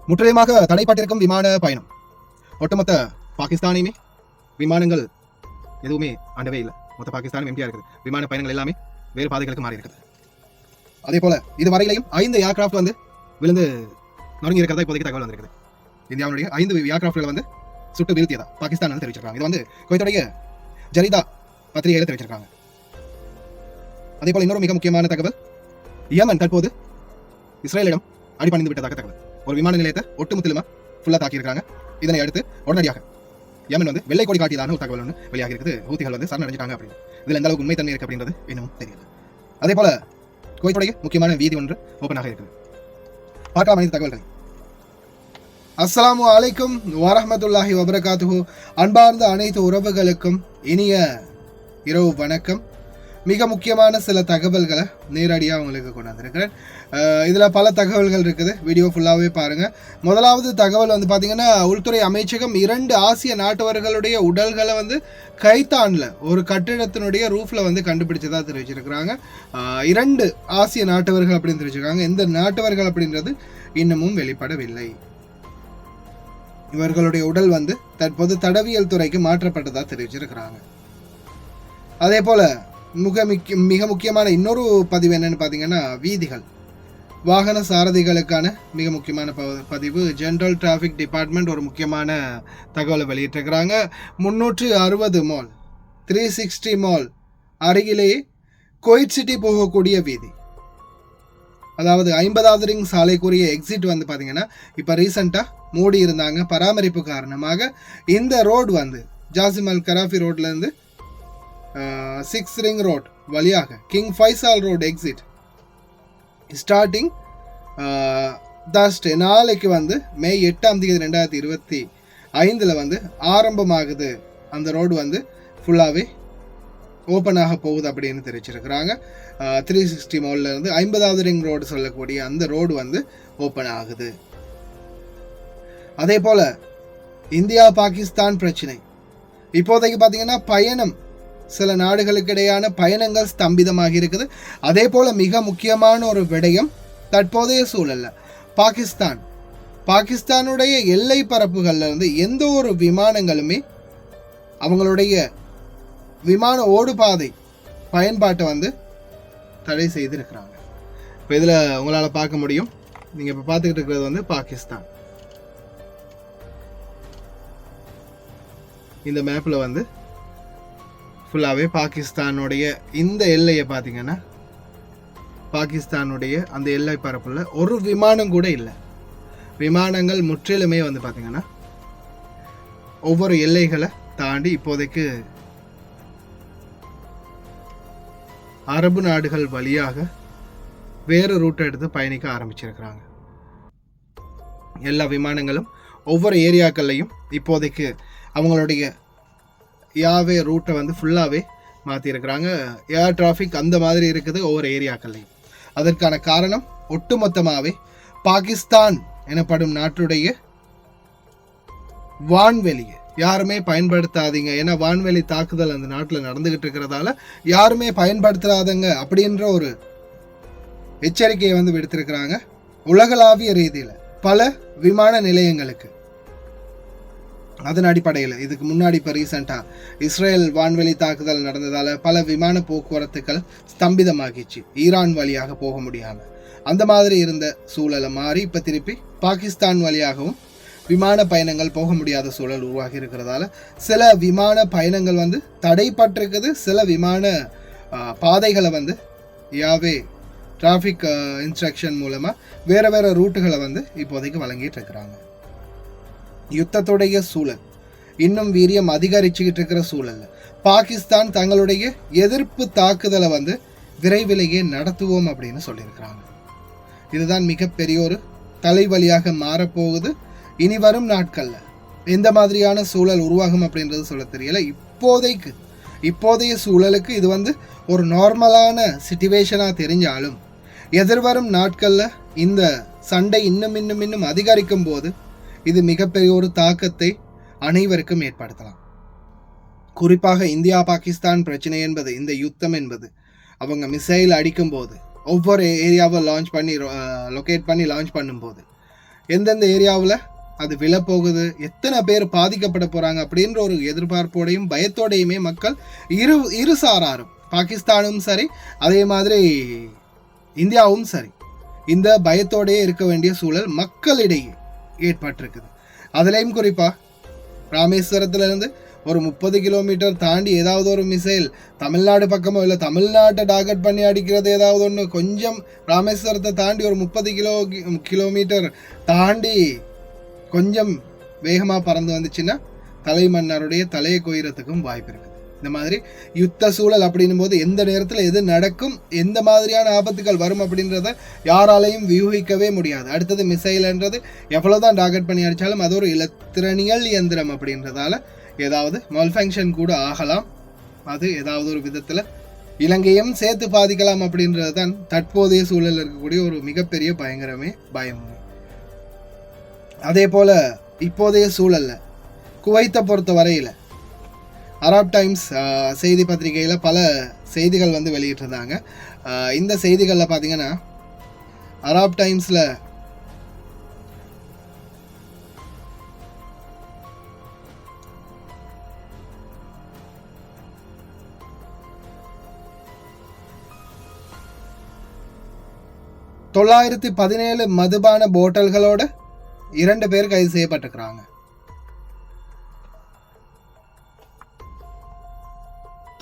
முற்றிலுமாக தடைப்பட்டிருக்கும் விமான பயணம். ஒட்டுமொத்த பாகிஸ்தானையுமே விமானங்கள் எதுவுமே ஆண்டவே இல்லை. மொத்த பாகிஸ்தானும் எம்டியா இருக்குது. விமான பயணங்கள் எல்லாமே வேறு பாதைகளுக்கு மாறி இருக்குது. அதே போல இதுவரையிலையும் 5 ஏர்கிராஃப்ட் வந்து விழுந்து நொறுங்கி இருக்கிறதா இப்போதைக்கு தகவல் வந்திருக்குது. இந்தியாவுடைய 5 ஏர்கிராஃப்ட்களை வந்து சுட்டு வீழ்த்தியதா பாகிஸ்தான் வந்து தெரிவிச்சிருக்காங்க. இது வந்து குவைத்துடைய ஜரீதா பத்திரிகையில் தெரிவிச்சிருக்காங்க. அதே போல இன்னொரு மிக முக்கியமான தகவல், யமன் தற்போது இஸ்ரேலிடம் அடிபணிந்து விட்டதாக தகவல். ஒரு விமான நிலையத்தை ஒட்டுமொத்தமா ஃபுல்லா தாக்கியிருக்காங்க. இதனை அடுத்து உடனடியாக யமன் வந்து வெள்ளை கொடி காட்டியதான ஒரு தகவல் ஒன்று வெளியாகி இருக்குது. ஹூத்திகள் வந்து சரணடைஞ்சிட்டாங்க அப்படின்னு. இதுல எந்த அளவுக்கு உண்மைத்தன்மை இருக்கு அப்படின்றது இன்னும் தெரியல. அதே போல குவைத்துடைய முக்கியமான வீதி ஒன்று ஓபனாக இருக்குது. பார்க்கலாம் இந்த தகவல்களை. அஸ்ஸலாமு அலைக்கும் வரஹ்மத்துல்லாஹி வபரகாத்துஹு. அன்பார்ந்த அனைத்து உறவுகளுக்கும் இனிய இரவு வணக்கம். மிக முக்கியமான சில தகவல்களை நேரடியாக உங்களுக்கு கொண்டாந்துருக்கிறேன். இதில் பல தகவல்கள் இருக்குது. வீடியோ ஃபுல்லாகவே பாருங்கள். முதலாவது தகவல் வந்து பார்த்திங்கன்னா, உள்துறை அமைச்சகம் 2 ஆசிய நாட்டவர்களுடைய உடல்களை வந்து கைத்தானில் ஒரு கட்டிடத்தினுடைய ரூஃபில் வந்து கண்டுபிடிச்சதாக தெரிவிச்சிருக்கிறாங்க. 2 ஆசிய நாட்டவர்கள் அப்படின்னு தெரிவிச்சிருக்காங்க. எந்த நாட்டவர்கள் அப்படின்றது இன்னமும் வெளிப்படவில்லை. இவர்களுடைய உடல் வந்து தற்போது தடவியல் துறைக்கு மாற்றப்பட்டதாக தெரிவிச்சிருக்கிறாங்க. அதே போல் மிக முக்கியமான இன்னொரு பதிவு என்னன்னு பார்த்தீங்கன்னா, வீதிகள் வாகன சாரதிகளுக்கான மிக முக்கியமான பதிவு. ஜென்ரல் டிராஃபிக் டிபார்ட்மெண்ட் ஒரு முக்கியமான தகவலை வெளியிட்டிருக்கிறாங்க. 360 மால் 360 மால் அருகிலேயே குவைத் சிட்டி போகக்கூடிய வீதி, அதாவது 50வது ரிங் சாலைக்குரிய எக்ஸிட் வந்து பார்த்தீங்கன்னா இப்போ ரீசெண்டாக மூடி இருந்தாங்க. பராமரிப்பு காரணமாக இந்த ரோடு வந்து ஜாசிம் அல் கராஃபி ரோட்லேருந்து 6 ரிங் ரோட் வழியாக king Faisal road exit starting நாளைக்கு வந்து மே 8ஆம் தேதி 2025 வந்து ஆரம்பமாகுது. அந்த ரோடு வந்து ஃபுல்லாகவே ஓப்பன் ஆக போகுது அப்படின்னு தெரிவிச்சிருக்கிறாங்க. 360 மால்ல இருந்து 50வது ரிங் ரோடு சொல்லக்கூடிய அந்த ரோடு வந்து ஓப்பன் ஆகுது. அதே போல் இந்தியா பாகிஸ்தான் பிரச்சனை இப்போதைக்கு பார்த்தீங்கன்னா பயணம், சில நாடுகளுக்கு இடையான பயணங்கள் ஸ்தம்பிதமாக இருக்குது. அதே போல் மிக முக்கியமான ஒரு விடயம், தற்போதைய சூழல்ல பாகிஸ்தானுடைய எல்லை பரப்புகள்ல இருந்து எந்த ஒரு விமானங்களுமே அவங்களுடைய விமான ஓடுபாதை பயன்பாட்டை வந்து தடை செய்திருக்கிறாங்க. இப்போ இதில் உங்களால் பார்க்க முடியும். நீங்கள் இப்போ பார்த்துக்கிட்டு இருக்கிறது வந்து பாகிஸ்தான். இந்த மேப்பில் வந்து ஃபுல்லாகவே பாகிஸ்தானுடைய இந்த எல்லையை பார்த்தீங்கன்னா, பாகிஸ்தானுடைய அந்த எல்லை பரப்பில் ஒரு விமானம் கூட இல்லை. விமானங்கள் முற்றிலுமே வந்து பார்த்தீங்கன்னா ஒவ்வொரு எல்லைகளை தாண்டி இப்போதைக்கு அரபு நாடுகள் வழியாக வேறு ரூட்டை எடுத்து பயணிக்க ஆரம்பிச்சிருக்கிறாங்க. எல்லா விமானங்களும் ஒவ்வொரு ஏரியாக்கள்லையும் இப்போதைக்கு அவங்களுடைய யாவே ரூட்டை வந்து ஃபுல்லாகவே மாற்றிருக்கிறாங்க. ஏர் டிராஃபிக் அந்த மாதிரி இருக்குது ஒவ்வொரு ஏரியாக்கள்லையும். அதற்கான காரணம் ஒட்டுமொத்தமாகவே பாகிஸ்தான் எனப்படும் நாட்டுடைய வான்வெளியை யாருமே பயன்படுத்தாதீங்க. ஏன்னா வான்வெளி தாக்குதல் அந்த நாட்டில் நடந்துகிட்டு இருக்கிறதால யாருமே பயன்படுத்தாதங்க அப்படின்ற ஒரு எச்சரிக்கையை வந்து விடுத்திருக்கிறாங்க. உலகளாவிய ரீதியில் பல விமான நிலையங்களுக்கு. அதன் அடிப்படையில் இதுக்கு முன்னாடி இப்போ ரீசெண்டாக இஸ்ரேல் வான்வெளி தாக்குதல் நடந்ததால் பல விமான போக்குவரத்துக்கள் ஸ்தம்பிதமாகிச்சு, ஈரான் வழியாக போக முடியாமல். அந்த மாதிரி இருந்த சூழலை மாறி இப்போ திருப்பி பாகிஸ்தான் வழியாகவும் விமான பயணங்கள் போக முடியாத சூழல் உருவாகி இருக்கிறதால சில விமான பயணங்கள் வந்து தடைப்பட்டிருக்குது. சில விமான பாதைகளை வந்து யாவே டிராஃபிக் இன்ஸ்ட்ரக்ஷன் மூலமாக வேறு வேறு ரூட்டுகளை வந்து இப்போதைக்கு வழங்கிட்டு இருக்கிறாங்க. யுத்தத்துடைய சூழல் இன்னும் வீரியம் அதிகரிச்சுக்கிட்டு இருக்கிற சூழல்ல பாகிஸ்தான் தங்களுடைய எதிர்ப்பு தாக்குதலை வந்து விரைவிலேயே நடத்துவோம் அப்படின்னு சொல்லியிருக்கிறாங்க. இதுதான் மிகப்பெரிய ஒரு தலைவலியாக மாறப்போகுது. இனி வரும் நாட்கள்ல எந்த மாதிரியான சூழல் உருவாகும் அப்படின்றது சொல்ல தெரியல. இப்போதைய சூழலுக்கு இது வந்து ஒரு நார்மலான சிச்சுவேஷனாக தெரிஞ்சாலும் எதிர்வரும் நாட்கள்ல இந்த சண்டை இன்னும் அதிகரிக்கும் போது இது மிகப்பெரிய ஒரு தாக்கத்தை அனைவருக்கும் ஏற்படுத்தலாம். குறிப்பாக இந்தியா பாகிஸ்தான் பிரச்சனை என்பது, இந்த யுத்தம் என்பது, அவங்க மிசைல் அடிக்கும் போது ஒவ்வொரு ஏரியாவை லொக்கேட் பண்ணி லான்ச் பண்ணும்போது எந்தெந்த ஏரியாவில் அது விழப்போகுது, எத்தனை பேர் பாதிக்கப்பட போகிறாங்க அப்படின்ற ஒரு எதிர்பார்ப்போடையும் பயத்தோடையுமே மக்கள் இரு சாராரும், பாகிஸ்தானும் சரி அதே மாதிரி இந்தியாவும் சரி, இந்த பயத்தோடையே இருக்க வேண்டிய சூழல் மக்களிடையே ஏற்பட்டிருக்குது. அதுலேயும் குறிப்பாக ராமேஸ்வரத்துலேருந்து ஒரு 30 கிலோமீட்டர் தாண்டி ஏதாவது ஒரு மிசைல் தமிழ்நாடு பக்கமோ இல்லை தமிழ்நாட்டை டார்கெட் பண்ணி அடிக்கிறது ஏதாவது ஒன்று கொஞ்சம் ராமேஸ்வரத்தை தாண்டி ஒரு 30 கிலோமீட்டர் தாண்டி கொஞ்சம் வேகமாக பறந்து வந்துச்சுன்னா தலைமன்னருடைய தலையை கொய்யறதுக்கும் வாய்ப்பு இருக்குது. இந்த மாதிரி யுத்த சூழல் அப்படின்னும் போது எந்த நேரத்தில் எது நடக்கும், எந்த மாதிரியான ஆபத்துகள் வரும் அப்படின்றத யாராலையும் வியூகிக்கவே முடியாது. அடுத்தது மிசைல்ன்றது எவ்வளோதான் டார்கெட் பண்ணி அடித்தாலும் அது ஒரு இலத்திரனியல் இயந்திரம் அப்படின்றதால ஏதாவது மல்ஃபங்க்ஷன் கூட ஆகலாம். அது ஏதாவது ஒரு விதத்தில் இலங்கையும் சேர்த்து பாதிக்கலாம் அப்படின்றது தான் தற்போதைய சூழலில் இருக்கக்கூடிய ஒரு மிகப்பெரிய பயம். அதே போல் இப்போதைய சூழலில் குவைத்தை பொறுத்த வரையில் அராப் டைம்ஸ் செய்தி பத்திரிகையில் பல செய்திகள் வந்து வெளியிட்டிருந்தாங்க. இந்த செய்திகளில் பார்த்தீங்கன்னா அராப் டைம்ஸில் $917 மதுபான போட்டல்களோட 2 பேர் கைது செய்யப்பட்டிருக்கிறாங்க.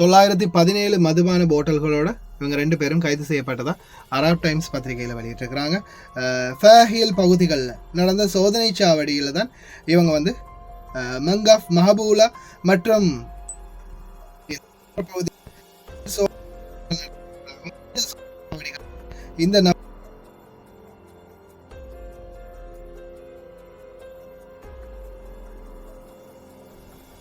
917 மதுபான போட்டல்களோட இவங்க 2 பேரும் கைது செய்யப்பட்டதா அராப் டைம்ஸ் பத்திரிகையில் வெளியிட்டிருக்கிறாங்க. ஃபேஹில் பகுதிகளில் நடந்த சோதனை சாவடியில் தான் இவங்க வந்து மங்காஃப், மஹபூலா மற்றும் இந்த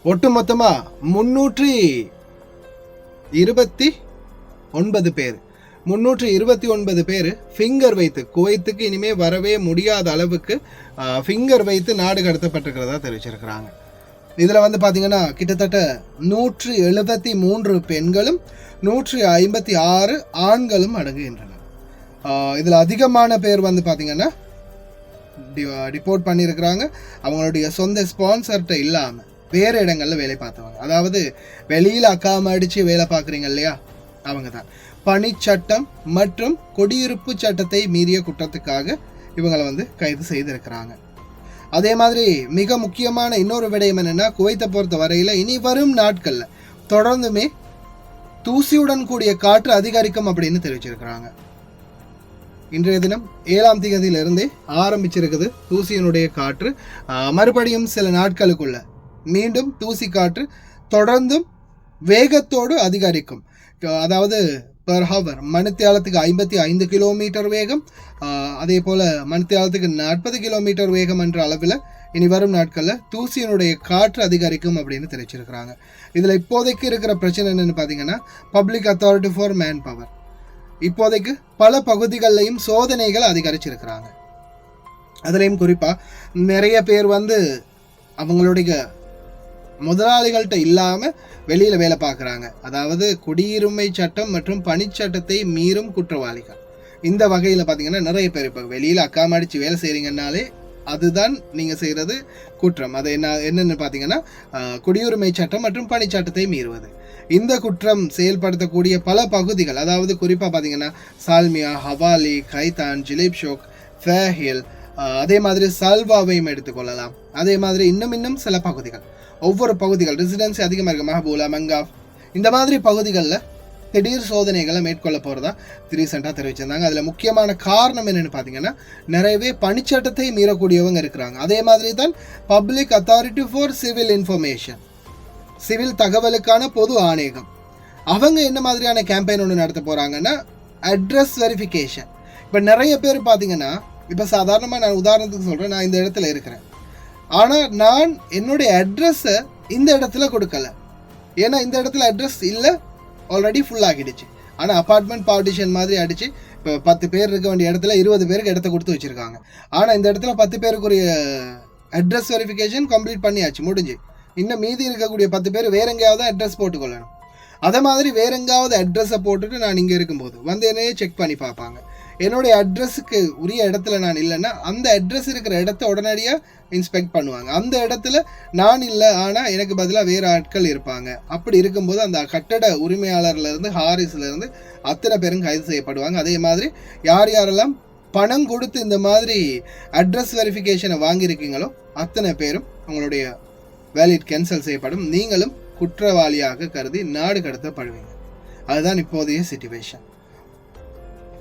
ஒட்டுமொத்தமாக 329 பேர் ஃபிங்கர் வைத்து குவைத்துக்கு இனிமேல் வரவே முடியாத அளவுக்கு ஃபிங்கர் வைத்து நாடு கடத்தப்பட்டிருக்கிறதா தெரிவிச்சிருக்கிறாங்க. இதில் வந்து பார்த்தீங்கன்னா கிட்டத்தட்ட 173 பெண்களும் 156 ஆண்களும் அடங்குகின்றனர். இதில் அதிகமான பேர் வந்து பார்த்தீங்கன்னா டிபோர்ட் பண்ணியிருக்கிறாங்க. அவங்களுடைய சொந்த ஸ்பான்சர்கிட்ட இல்லாமல் வேறு இடங்களில் வேலை பார்த்தவங்க, அதாவது வெளியில் அக்காம அடித்து வேலை பார்க்குறீங்க இல்லையா, அவங்க தான். பணிச்சட்டம் மற்றும் குடியிருப்பு சட்டத்தை மீறிய குற்றத்துக்காக இவங்களை வந்து கைது செய்திருக்கிறாங்க. அதே மாதிரி மிக முக்கியமான இன்னொரு விடயம் என்னென்னா, குவைத்தை பொறுத்த வரையில் இனி வரும் நாட்களில் தொடர்ந்துமே தூசியுடன் கூடிய காற்று அதிகரிக்கும் அப்படின்னு தெரிவிச்சிருக்கிறாங்க. இன்றைய தினம் 7ஆம் தேதியிலிருந்தே ஆரம்பிச்சிருக்குது தூசியினுடைய காற்று. மறுபடியும் சில நாட்களுக்குள்ள மீண்டும் தூசி காற்று தொடர்ந்தும் வேகத்தோடு அதிகரிக்கும். அதாவது பெர் ஹவர் மணித்தியாலத்துக்கு 55 கிலோமீட்டர் வேகம், அதே போல் மணித்தியாலத்துக்கு 40 கிலோமீட்டர் வேகம் என்ற அளவில் இனி வரும் நாட்களில் தூசியினுடைய காற்று அதிகரிக்கும் அப்படின்னு தெரிவிச்சிருக்கிறாங்க. இதில் இப்போதைக்கு இருக்கிற பிரச்சனை என்னென்னு பார்த்தீங்கன்னா, public authority for man power இப்போதைக்கு பல பகுதிகளிலையும் சோதனைகள் அதிகரிச்சிருக்கிறாங்க. அதுலேயும் குறிப்பாக நிறைய பேர் வந்து அவங்களுடைய முதலாளிகள்கிட்ட இல்லாமல் வெளியில் வேலை பார்க்குறாங்க. அதாவது குடியுரிமை சட்டம் மற்றும் பணிச்சட்டத்தை மீறும் குற்றவாளிகள். இந்த வகையில் பார்த்தீங்கன்னா நிறைய பேர் இப்போ வெளியில் அக்காமடிச்சு வேலை செய்கிறீங்கன்னாலே அதுதான் நீங்கள் செய்கிறது குற்றம். அது என்னென்னு பார்த்தீங்கன்னா குடியுரிமை சட்டம் மற்றும் பணிச்சட்டத்தை மீறுவது. இந்த குற்றம் செயல்படுத்தக்கூடிய பல பகுதிகள், அதாவது குறிப்பாக பார்த்தீங்கன்னா சால்மியா, ஹவாலி, கைதான், ஜிலேப் ஷோக், ஃபேஹில், அதே மாதிரி சல்வாவையும் எடுத்துக்கொள்ளலாம். அதே மாதிரி இன்னும் சில பகுதிகள், ஒவ்வொரு பகுதிகள் ரெசிடென்சி அதிகமாக இருக்குது, மஹபூலா, மங்காஃப், இந்த மாதிரி பகுதிகளில் திடீர் சோதனைகளை மேற்கொள்ள போகிறதா ரீசெண்டாக தெரிவிச்சிருந்தாங்க. அதில் முக்கியமான காரணம் என்னென்னு பார்த்தீங்கன்னா, நிறையவே பணிச்சட்டத்தை மீறக்கூடியவங்க இருக்கிறாங்க. அதே மாதிரி தான் public authority for civil information, civil தகவலுக்கான பொது ஆணையகம், அவங்க என்ன மாதிரியான கேம்பெயின் ஒன்று நடத்த போகிறாங்கன்னா அட்ரஸ் வெரிஃபிகேஷன். இப்போ நிறைய பேர் பார்த்தீங்கன்னா, இப்போ சாதாரணமாக நான் உதாரணத்துக்கு சொல்கிறேன், நான் இந்த இடத்துல இருக்கிறேன், ஆனால் நான் என்னுடைய அட்ரஸை இந்த இடத்துல கொடுக்கல. ஏன்னா இந்த இடத்துல அட்ரஸ் இல்லை, ஆல்ரெடி ஃபுல் ஆகிடுச்சு. ஆனால் அப்பார்ட்மெண்ட் பார்ட்டிஷன் மாதிரி அடித்து இப்போ 10 பேர் இருக்க வேண்டிய இடத்துல 20 பேருக்கு இடத்த கொடுத்து வச்சுருக்காங்க. ஆனால் இந்த இடத்துல 10 பேருக்குரிய அட்ரஸ் வெரிஃபிகேஷன் கம்ப்ளீட் பண்ணியாச்சு, முடிஞ்சு. இன்னும் மீதி இருக்கக்கூடிய 10 பேர் வேற எங்கேயாவது அட்ரஸ் போட்டுக்கொள்ளணும். அதே மாதிரி வேற எங்காவது அட்ரஸை போட்டுட்டு நான் இங்கே இருக்கும்போது வந்து என்னையே செக் பண்ணி பார்ப்பாங்க. என்னுடைய அட்ரஸுக்கு உரிய இடத்துல நான் இல்லைன்னா அந்த அட்ரஸ் இருக்கிற இடத்த உடனடியாக இன்ஸ்பெக்ட் பண்ணுவாங்க. அந்த இடத்துல நான் இல்லை, ஆனால் எனக்கு பதிலாக வேறு ஆட்கள் இருப்பாங்க. அப்படி இருக்கும்போது அந்த கட்டட உரிமையாளர்லேருந்து ஹாரிஸ்லேருந்து அத்தனை பேரும் கைது செய்யப்படுவாங்க. அதே மாதிரி யார் யாரெல்லாம் பணம் கொடுத்து இந்த மாதிரி அட்ரஸ் வெரிஃபிகேஷனை வாங்கியிருக்கீங்களோ அத்தனை பேரும் உங்களுடைய வேலிட் கேன்சல் செய்யப்படும். நீங்களும் குற்றவாளியாக கருதி நாடு கடத்தப்படுவீங்க. அதுதான் இப்போதைய சிச்சுவேஷன்.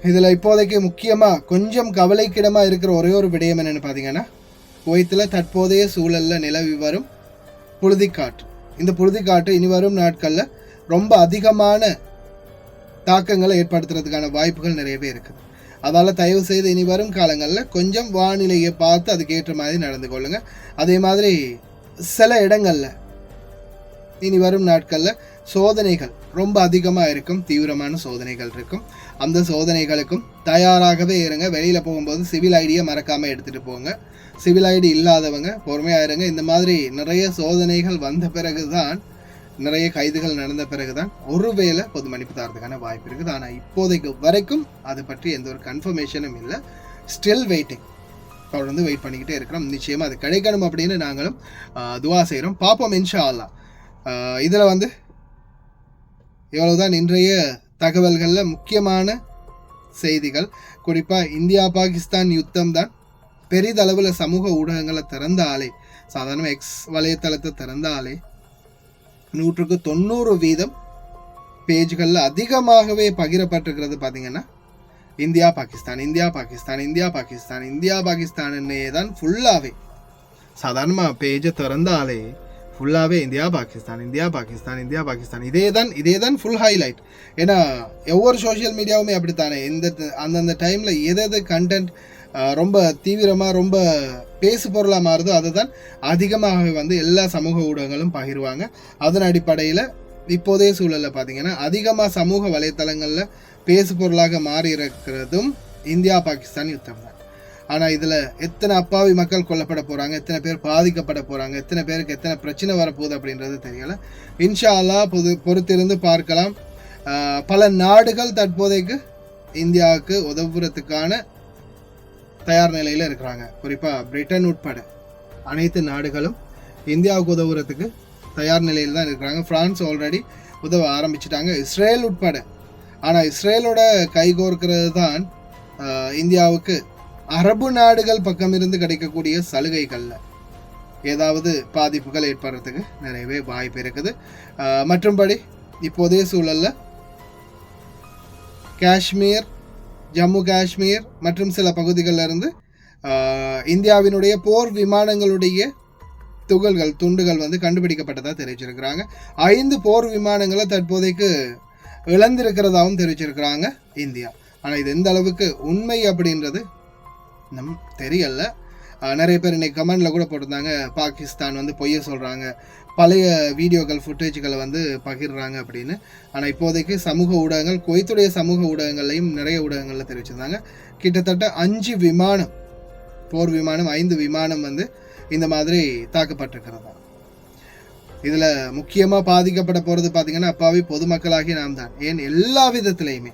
இதில் இப்போதைக்கு முக்கியமாக கொஞ்சம் கவலைக்கிடமாக இருக்கிற ஒரே ஒரு விடயம் என்னென்னு பார்த்தீங்கன்னா, குவைத்தில் தற்போதைய சூழலில் நிலவி வரும் புழுதிக்காற்று. இந்த புழுதிக்காற்று இனி வரும் நாட்களில் ரொம்ப அதிகமான தாக்கங்களை ஏற்படுத்துறதுக்கான வாய்ப்புகள் நிறையவே இருக்குது. அதனால் தயவு செய்து இனி வரும் காலங்களில் கொஞ்சம் வானிலையை பார்த்து அதுக்கேற்ற மாதிரி நடந்து கொள்ளுங்கள். அதே மாதிரி சில இடங்களில் இனி வரும் நாட்களில் சோதனைகள் ரொம்ப அதிகமாக இருக்கும், தீவிரமான சோதனைகள் இருக்கும். அந்த சோதனைகளுக்கும் தயாராகவே இருங்க. வெளியில் போகும்போது சிவில் ஐடியை மறக்காமல் எடுத்துகிட்டு போங்க. சிவில் ஐடி இல்லாதவங்க பொறுமையாக இருங்க. இந்த மாதிரி நிறைய சோதனைகள் வந்த பிறகு தான், நிறைய கைதுகள் நடந்த பிறகு தான் ஒருவேளை பொது மன்னிப்பு தரதுக்கான வாய்ப்பு இருக்குது. ஆனால் இப்போதைக்கு வரைக்கும் அது பற்றி எந்த ஒரு கன்ஃபர்மேஷனும் இல்லை. Still waiting. தொடர்ந்து வெயிட் பண்ணிக்கிட்டே இருக்கிறோம். நிச்சயமாக அது கிடைக்கணும் அப்படின்னு நாங்களும் துவா செய்கிறோம். பார்ப்போம் இன்ஷா அல்லாஹ். இதில் வந்து இவ்வளவுதான் இன்றைய தகவல்களில் முக்கியமான செய்திகள். குறிப்பாக இந்தியா பாகிஸ்தான் யுத்தம் தான் பெரிதளவில் சமூக ஊடகங்களை திறந்த ஆளே, சாதாரண எக்ஸ் வலைத்தளத்தை திறந்த ஆளே 190% பேஜ்களில் அதிகமாகவே பகிரப்பட்டிருக்கிறது. பார்த்தீங்கன்னா இந்தியா பாகிஸ்தான் இந்தியா பாகிஸ்தான் இந்தியா பாகிஸ்தான் இந்தியா பாகிஸ்தானே தான் ஃபுல்லாகவே. சாதாரணமாக பேஜை திறந்தாலே ஃபுல்லாகவே இந்தியா பாகிஸ்தான் இந்தியா பாகிஸ்தான் இந்தியா பாகிஸ்தான் இதே தான் ஃபுல் ஹைலைட். ஏன்னா ஒவ்வொரு சோஷியல் மீடியாவுமே அப்படித்தானே. அந்தந்த டைமில் எது கண்டென்ட் ரொம்ப தீவிரமாக ரொம்ப பேசு பொருளாக மாறுதோ அதை தான் அதிகமாக வந்து எல்லா சமூக ஊடகங்களும் பகிர்வாங்க. அதன் அடிப்படையில் இப்போதைய சூழலில் பார்த்தீங்கன்னா அதிகமாக சமூக வலைத்தளங்களில் பேசு பொருளாக மாறி இருக்கிறதும் இந்தியா பாகிஸ்தான் யுத்தம் தான். ஆனால் இதில் எத்தனை அப்பாவி மக்கள் கொல்லப்பட போகிறாங்க, எத்தனை பேர் பாதிக்கப்பட போகிறாங்க, எத்தனை பேருக்கு எத்தனை பிரச்சனை வரப்போகுது அப்படின்றது தெரியலை. இன்ஷா அல்லாஹ் பொறுத்திருந்து பார்க்கலாம். பல நாடுகள் தற்போதைக்கு இந்தியாவுக்கு உதவுறதுக்கான தயார் நிலையில் இருக்கிறாங்க. குறிப்பாக பிரிட்டன் உட்பட அனைத்து நாடுகளும் இந்தியாவுக்கு உதவுறதுக்கு தயார் நிலையில் தான் இருக்கிறாங்க. ஃப்ரான்ஸ் ஆல்ரெடி உதவ ஆரம்பிச்சிட்டாங்க, இஸ்ரேல் உட்பட. ஆனால் இஸ்ரேலோட கைகோர்க்கிறது தான் இந்தியாவுக்கு அரபு நாடுகள் பக்கம் இருந்து கிடைக்கக்கூடிய சலுகைகளில் ஏதாவது பாதிப்புகள் ஏற்படுறதுக்கு நிறையவே வாய்ப்பு இருக்குது. மற்றும்படி இப்போதைய சூழலில் காஷ்மீர், ஜம்மு காஷ்மீர் மற்றும் சில பகுதிகளில் இருந்து இந்தியாவினுடைய போர் விமானங்களுடைய துண்டுகள் வந்து கண்டுபிடிக்கப்பட்டதாக தெரிவிச்சிருக்கிறாங்க. 5 போர் விமானங்களை தற்போதைக்கு இழந்திருக்கிறதாகவும் தெரிவிச்சிருக்கிறாங்க இந்தியா. ஆனால் இது எந்த அளவுக்கு உண்மை அப்படின்றது தெரியல. நிறைய பேர் இன்னைக்கு கமெண்டில் கூட போட்டிருந்தாங்க, பாகிஸ்தான் வந்து பொய்ய சொல்கிறாங்க, பழைய வீடியோக்கள் ஃபுட்டேஜ்களை வந்து பகிர்றாங்க அப்படின்னு. ஆனால் இப்போதைக்கு சமூக ஊடகங்கள், குவைத்துடைய சமூக ஊடகங்கள்லையும் நிறைய ஊடகங்களில் தெரிவிச்சிருந்தாங்க. கிட்டத்தட்ட 5 விமானம், போர் விமானம் 5 விமானம் வந்து இந்த மாதிரி தாக்கப்பட்டிருக்கிறதா. இதில் முக்கியமாக பாதிக்கப்பட போகிறது பார்த்திங்கன்னா அப்பாவி பொதுமக்களாகி நாம் தான். ஏன் எல்லா விதத்துலையுமே.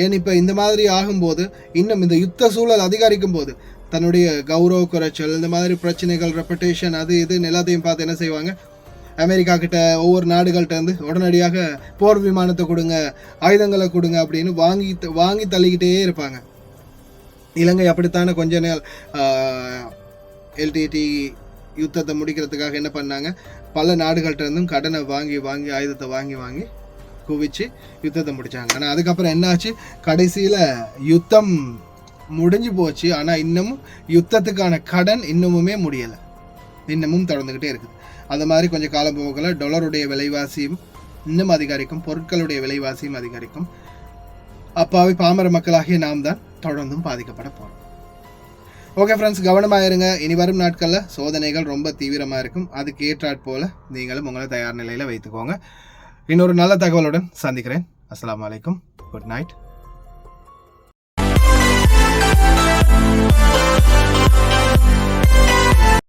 ஏன் இப்போ இந்த மாதிரி ஆகும்போது, இன்னும் இந்த யுத்த சூழல் அதிகரிக்கும் போது தன்னுடைய கௌரவ குறைச்சல், இந்த மாதிரி பிரச்சனைகள், ரெப்புடேஷன், அது இதுன்னு எல்லாத்தையும் பார்த்து என்ன செய்வாங்க, அமெரிக்கா கிட்ட ஒவ்வொரு நாடுகள்கிட்ட இருந்து உடனடியாக போர் விமானத்தை கொடுங்க, ஆயுதங்களை கொடுங்க அப்படின்னு வாங்கி தள்ளிக்கிட்டே இருப்பாங்க. இலங்கை அப்படித்தானே கொஞ்ச நாள் எல்டிடி யுத்தத்தை முடிக்கிறதுக்காக என்ன பண்ணாங்க, பல நாடுகள்கிட்ட இருந்தும் கடனை வாங்கி ஆயுதத்தை வாங்கி குவிச்சு யுத்தத்தை முடித்தாங்க. ஆனால் அதுக்கப்புறம் என்னாச்சு, கடைசியில் யுத்தம் முடிஞ்சு போச்சு. ஆனால் இன்னமும் யுத்தத்துக்கான கடன் இன்னமுமே முடியலை, இன்னமும் தொடர்ந்துக்கிட்டே இருக்குது. அது மாதிரி கொஞ்சம் காலம் போகல டாலருடைய விலைவாசியும் இன்னும் அதிகரிக்கும், பொருட்களுடைய விலைவாசியும் அதிகரிக்கும். அப்பாவி பாமர மக்களாகிய நாம் தான் தொடர்ந்தும் பாதிக்கப்பட போகிறோம். ஓகே ஃப்ரெண்ட்ஸ், கவனமாக இருங்க. இனி வரும் நாட்களில் சோதனைகள் ரொம்ப தீவிரமாக இருக்கும். அதுக்கு ஏற்றாற் போல் நீங்களும் உங்களை தயார் நிலையில் வைத்துக்கோங்க. இன்னொரு நல்ல தகவலுடன் சந்திக்கிறேன். அஸ்ஸலாமு அலைக்கும். Good night.